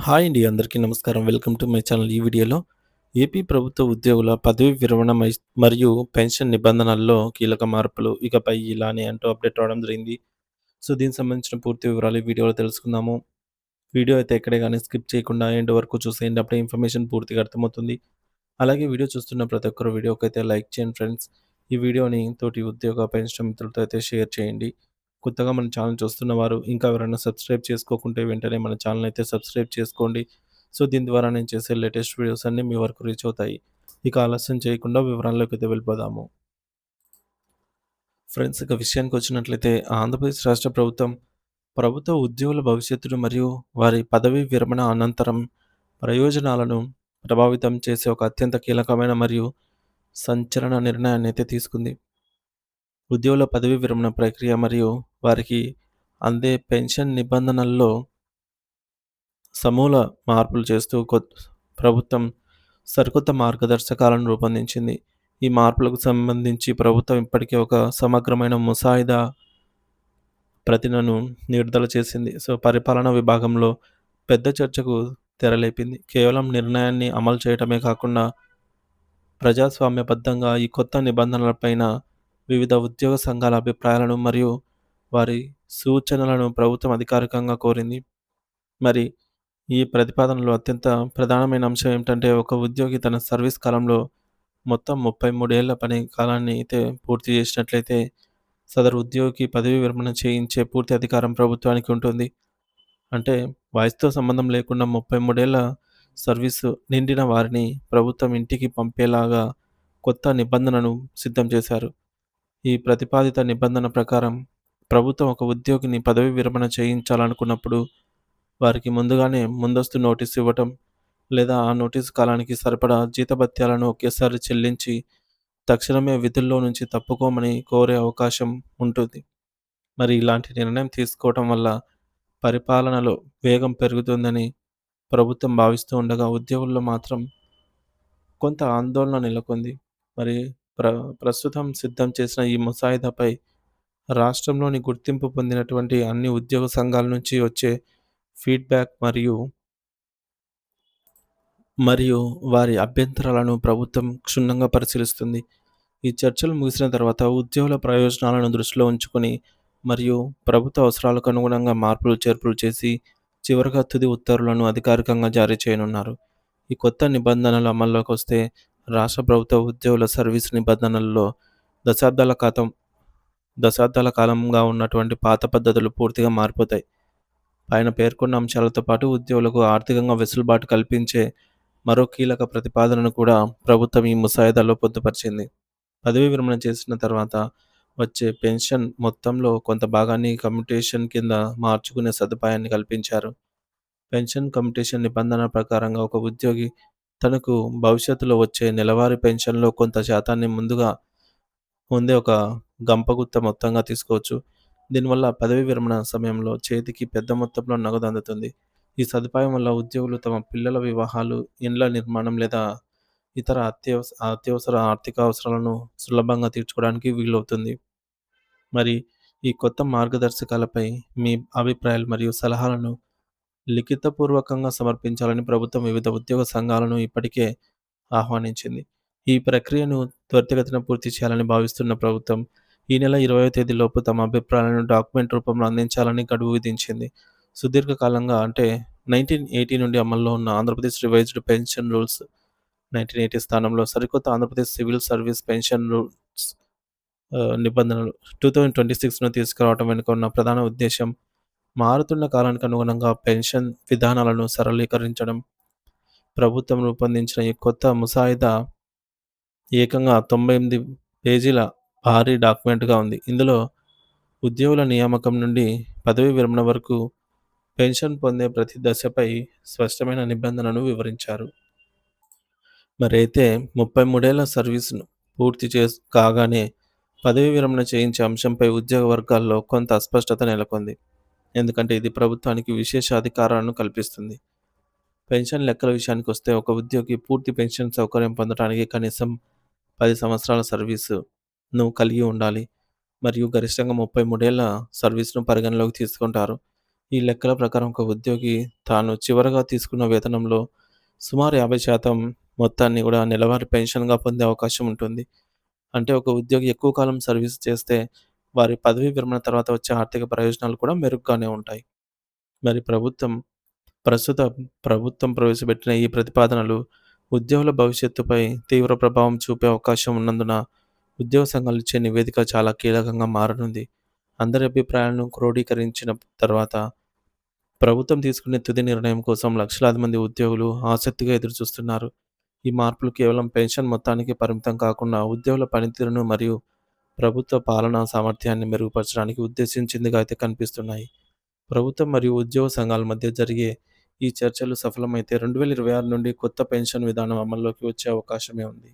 Hi అండి. అందరికీ నమస్కారం. Welcome to my channel. ఈ వీడియోలో ఏపీ ప్రభుత్వ ఉద్యోగుల పదవీ విరమణ మరియు పెన్షన్ నిబంధనల్లో కీలక మార్పులు ఇకపై ఇలానే అంటూ అప్డేట్ రావడం జరిగింది. సో, దీనికి సంబంధించిన పూర్తి వివరాలు ఈ వీడియోలో తెలుసుకుందాము. వీడియో అయితే ఎక్కడే గాని స్కిప్ చేయకుండా ఎండ్ వరకు చూసేయండి. అప్పుడే ఇన్ఫర్మేషన్ పూర్తిగా అర్థమవుతుంది. అలాగే వీడియో చూస్తున్న ప్రతి ఒక్కరు వీడియోకైతే లైక్ చేయండి ఫ్రెండ్స్. ఈ వీడియోని తోటి ఉద్యోగ, పెన్షన్ మిత్రులతో అయితే షేర్ చేయండి. కొత్తగా మన ఛానల్ చూస్తున్నవారు ఇంకా ఎవరైనా సబ్స్క్రైబ్ చేసుకోకుంటే వెంటనే మన ఛానల్ అయితే సబ్స్క్రైబ్ చేసుకోండి. సో, దీని ద్వారా నేను చేసే లేటెస్ట్ వీడియోస్ అన్నీ మీ వరకు రీచ్ అవుతాయి. ఇక ఆలస్యం చేయకుండా వివరాల్లోకి అయితే వెళ్ళిపోదాము. ఫ్రెండ్స్, ఇక విషయానికొచ్చినట్లయితే ఆంధ్రప్రదేశ్ రాష్ట్ర ప్రభుత్వం ప్రభుత్వ ఉద్యోగుల భవిష్యత్తును మరియు వారి పదవీ విరమణ అనంతరం ప్రయోజనాలను ప్రభావితం చేసే ఒక అత్యంత కీలకమైన మరియు సంచలన నిర్ణయాన్ని అయితే తీసుకుంది. ఉద్యోగుల పదవీ విరమణ ప్రక్రియ మరియు వారికి అందే పెన్షన్ నిబంధనల్లో సమూల మార్పులు చేస్తూ ప్రభుత్వం సరికొత్త మార్గదర్శకాలను రూపొందించింది. ఈ మార్పులకు సంబంధించి ప్రభుత్వం ఇప్పటికే ఒక సమగ్రమైన ముసాయిదా ప్రతినను విడుదల చేసింది. సో, పరిపాలనా విభాగంలో పెద్ద చర్చకు తెరలేపింది. కేవలం నిర్ణయాన్ని అమలు చేయటమే కాకుండా ప్రజాస్వామ్యబద్ధంగా ఈ కొత్త నిబంధనలపైన వివిధ ఉద్యోగ సంఘాల అభిప్రాయాలను మరియు వారి సూచనలను ప్రభుత్వం అధికారికంగా కోరింది. మరి ఈ ప్రతిపాదనలో అత్యంత ప్రధానమైన అంశం ఏమిటంటే, ఒక ఉద్యోగి తన సర్వీస్ కాలంలో మొత్తం 33 ఏళ్ల పని కాలాన్ని అయితే పూర్తి చేసినట్లయితే, సదరు ఉద్యోగికి పదవీ విరమణ చేయించే పూర్తి అధికారం ప్రభుత్వానికి ఉంటుంది. అంటే వయసుతో సంబంధం లేకుండా 33 ఏళ్ల సర్వీసు నిండిన వారిని ప్రభుత్వం ఇంటికి పంపేలాగా కొత్త నిబంధనను సిద్ధం చేశారు. ఈ ప్రతిపాదిత నిబంధన ప్రకారం ప్రభుత్వం ఒక ఉద్యోగిని పదవీ విరమణ చేయించాలనుకున్నప్పుడు వారికి ముందుగానే ముందస్తు నోటీసు ఇవ్వటం, లేదా ఆ నోటీసు కాలానికి సరిపడా జీతభత్యాలను ఒకేసారి చెల్లించి తక్షణమే విధుల్లో నుంచి తప్పుకోమని కోరే అవకాశం ఉంటుంది. మరి ఇలాంటి నిర్ణయం తీసుకోవటం వల్ల పరిపాలనలో వేగం పెరుగుతుందని ప్రభుత్వం భావిస్తూ ఉండగా, ఉద్యోగుల్లో మాత్రం కొంత ఆందోళన నెలకొంది. మరి ప్ర ప్రస్తుతం సిద్ధం చేసిన ఈ ముసాయిదాపై రాష్ట్రంలోని గుర్తింపు పొందినటువంటి అన్ని ఉద్యోగ సంఘాల నుంచి వచ్చే ఫీడ్‌బ్యాక్ మరియు వారి అభ్యంతరాలను ప్రభుత్వం క్షుణ్ణంగా పరిశీలిస్తుంది. ఈ చర్చలు ముగిసిన తర్వాత ఉద్యోగుల ప్రయోజనాలను దృష్టిలో ఉంచుకొని మరియు ప్రభుత్వ అవసరాలకు అనుగుణంగా మార్పులు, చేర్పులు చేసి చివరగా తుది ఉత్తర్వులను అధికారికంగా జారీ చేయనున్నారు. ఈ కొత్త నిబంధనలు అమల్లోకొస్తే రాష్ట్ర ప్రభుత్వ ఉద్యోగుల సర్వీస్ నిబంధనల్లో దశాబ్దాల కాతం దశాబ్దాల కాలంగా ఉన్నటువంటి పాత పద్ధతులు పూర్తిగా మారిపోతాయి. పైన పేర్కొన్న అంశాలతో పాటు ఉద్యోగులకు ఆర్థికంగా వెసులుబాటు కల్పించే మరో కీలక ప్రతిపాదనను కూడా ప్రభుత్వం ఈ ముసాయిదాలో పొందుపరిచింది. పదవీ విరమణ చేసిన తర్వాత వచ్చే పెన్షన్ మొత్తంలో కొంత భాగాన్ని కమ్యుటేషన్ కింద మార్చుకునే సదుపాయాన్ని కల్పించారు. పెన్షన్ కమ్యుటేషన్ నిబంధన ప్రకారంగా ఒక ఉద్యోగి తనకు భవిష్యత్తులో వచ్చే నెలవారీ పెన్షన్‌లో కొంత శాతాన్ని ముందే ఒక గంపగుత్త మొత్తంగా తీసుకోవచ్చు. దీనివల్ల పదవీ విరమణ సమయంలో చేతికి పెద్ద మొత్తంలో నగదు అందుతుంది. ఈ సదుపాయం వల్ల ఉద్యోగులు తమ పిల్లల వివాహాలు, ఇండ్ల నిర్మాణం లేదా ఇతర అత్యవసర ఆర్థిక అవసరాలను సులభంగా తీర్చుకోవడానికి వీలవుతుంది. మరి ఈ కొత్త మార్గదర్శకాలపై మీ అభిప్రాయాలు మరియు సలహాలను లిఖితపూర్వకంగా సమర్పించాలని ప్రభుత్వం వివిధ ఉద్యోగ సంఘాలను ఇప్పటికే ఆహ్వానించింది. ఈ ప్రక్రియను త్వరితగతిన పూర్తి చేయాలని భావిస్తున్న ప్రభుత్వం ఈ నెల 20వ తేదీలోపు తమ అభిప్రాయాలను డాక్యుమెంట్ రూపంలో అందించాలని గడువు విధించింది. సుదీర్ఘకాలంగా అంటే 1980 నుండి అమల్లో ఉన్న ఆంధ్రప్రదేశ్ రివైజ్డ్ పెన్షన్ రూల్స్ 1980 స్థానంలో సరికొత్త Andhra Pradesh civil service pension rules నిబంధనలు 2026ను తీసుకురావడం వెనుక ఉన్న ప్రధాన ఉద్దేశ్యం మారుతున్న కాలానికి అనుగుణంగా పెన్షన్ విధానాలను సరళీకరించడం. ప్రభుత్వం రూపొందించిన ఈ కొత్త ముసాయిదా ఏకంగా 98 పేజీల భారీ డాక్యుమెంట్‌గా ఉంది. ఇందులో ఉద్యోగుల నియామకం నుండి పదవీ విరమణ వరకు పెన్షన్ పొందే ప్రతి దశపై స్పష్టమైన నిబంధనలను వివరించారు. మరైతే 33 ఏళ్ల సర్వీస్‌ను కాగానే పదవీ విరమణ చేయించే అంశంపై ఉద్యోగ వర్గాల్లో కొంత అస్పష్టత నెలకొంది. ఎందుకంటే ఇది ప్రభుత్వానికి విశేష అధికారాలను కల్పిస్తుంది. పెన్షన్ లెక్కల విషయానికొస్తే ఒక ఉద్యోగి పూర్తి పెన్షన్ సౌకర్యం పొందడానికి కనీసం 10 సంవత్సరాల సర్వీసును కలిగి ఉండాలి మరియు గరిష్టంగా 33 ఏళ్ల సర్వీస్‌ను పరిగణలోకి తీసుకుంటారు. ఈ లెక్కల ప్రకారం ఒక ఉద్యోగి తాను చివరగా తీసుకున్న వేతనంలో సుమారు 50% మొత్తాన్ని కూడా నెలవారీ పెన్షన్‌గా పొందే అవకాశం ఉంటుంది. అంటే ఒక ఉద్యోగి ఎక్కువ కాలం సర్వీస్ చేస్తే వారి పదవీ విరమణ తర్వాత వచ్చే ఆర్థిక ప్రయోజనాలు కూడా మెరుగ్గానే ఉంటాయి. మరి ప్రస్తుత ప్రభుత్వం ప్రవేశపెట్టిన ఈ ప్రతిపాదనలు ఉద్యోగుల భవిష్యత్తుపై తీవ్ర ప్రభావం చూపే అవకాశం ఉన్నందున ఉద్యోగ సంఘాలు ఇచ్చే నివేదిక చాలా కీలకంగా మారనుంది. అందరి అభిప్రాయాలను క్రోడీకరించిన తర్వాత ప్రభుత్వం తీసుకునే తుది నిర్ణయం కోసం లక్షలాది మంది ఉద్యోగులు ఆసక్తిగా ఎదురుచూస్తున్నారు. ఈ మార్పులు కేవలం పెన్షన్ మొత్తానికి పరిమితం కాకుండా ఉద్యోగుల పనితీరును మరియు ప్రభుత్వ పాలనా సామర్థ్యాన్ని మెరుగుపరచడానికి ఉద్దేశించిందిగా అయితే కనిపిస్తున్నాయి. ప్రభుత్వం మరియు ఉద్యోగ సంఘాల మధ్య జరిగే ఈ చర్చలు సఫలమైతే 2026 నుండి కొత్త పెన్షన్ విధానం అమల్లోకి వచ్చే అవకాశమే ఉంది.